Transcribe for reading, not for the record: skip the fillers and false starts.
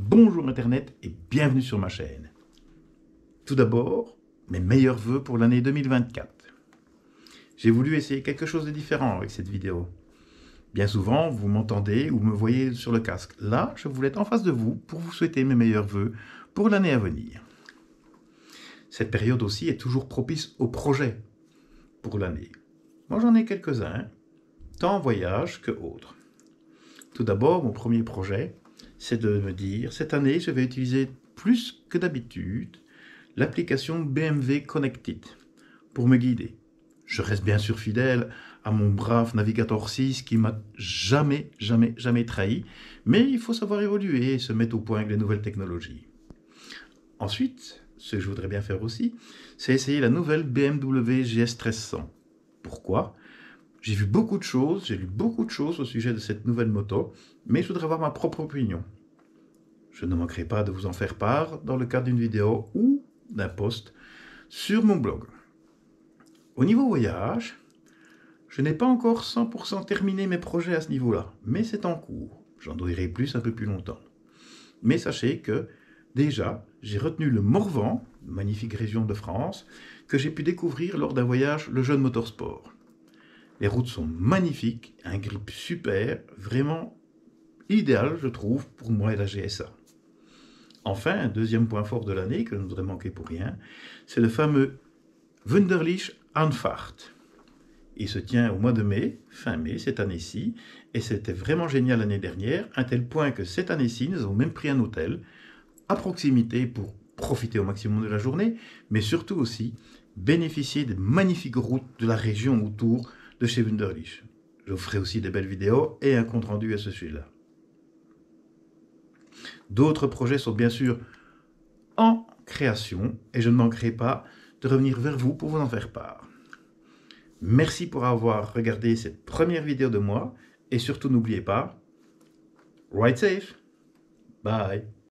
Bonjour Internet et bienvenue sur ma chaîne. Tout d'abord, mes meilleurs vœux pour l'année 2024. J'ai voulu essayer quelque chose de différent avec cette vidéo. Bien souvent, vous m'entendez ou me voyez sur le casque. Là, je voulais être en face de vous pour vous souhaiter mes meilleurs vœux pour l'année à venir. Cette période aussi est toujours propice aux projets pour l'année. Moi, j'en ai quelques-uns, tant en voyage que autres. Tout d'abord, mon premier projet, c'est de me dire, cette année, je vais utiliser plus que d'habitude l'application BMW Connected pour me guider. Je reste bien sûr fidèle à mon brave Navigator 6 qui m'a jamais trahi, mais il faut savoir évoluer et se mettre au point avec les nouvelles technologies. Ensuite, ce que je voudrais bien faire aussi, c'est essayer la nouvelle BMW GS 1300. Pourquoi ? J'ai vu beaucoup de choses, j'ai lu beaucoup de choses au sujet de cette nouvelle moto, mais je voudrais avoir ma propre opinion. Je ne manquerai pas de vous en faire part dans le cadre d'une vidéo ou d'un post sur mon blog. Au niveau voyage, je n'ai pas encore 100% terminé mes projets à ce niveau-là, mais c'est en cours. J'en dirai plus un peu plus longtemps. Mais sachez que déjà, j'ai retenu le Morvan, magnifique région de France, que j'ai pu découvrir lors d'un voyage Le Jeune Motorsport. Les routes sont magnifiques, un grip super, vraiment idéal, je trouve, pour moi et la GSA. Enfin, un deuxième point fort de l'année, que je ne voudrais manquer pour rien, c'est le fameux Wunderliche Anfahrt. Il se tient au mois de mai, fin mai, cette année-ci, et c'était vraiment génial l'année dernière, à tel point que cette année-ci, nous avons même pris un hôtel à proximité pour profiter au maximum de la journée, mais surtout aussi bénéficier des magnifiques routes de la région autour de chez Wunderliche. Je vous ferai aussi des belles vidéos et un compte rendu à ce sujet-là. D'autres projets sont bien sûr en création et je ne manquerai pas de revenir vers vous pour vous en faire part. Merci pour avoir regardé cette première vidéo de moi et surtout n'oubliez pas, ride safe, bye.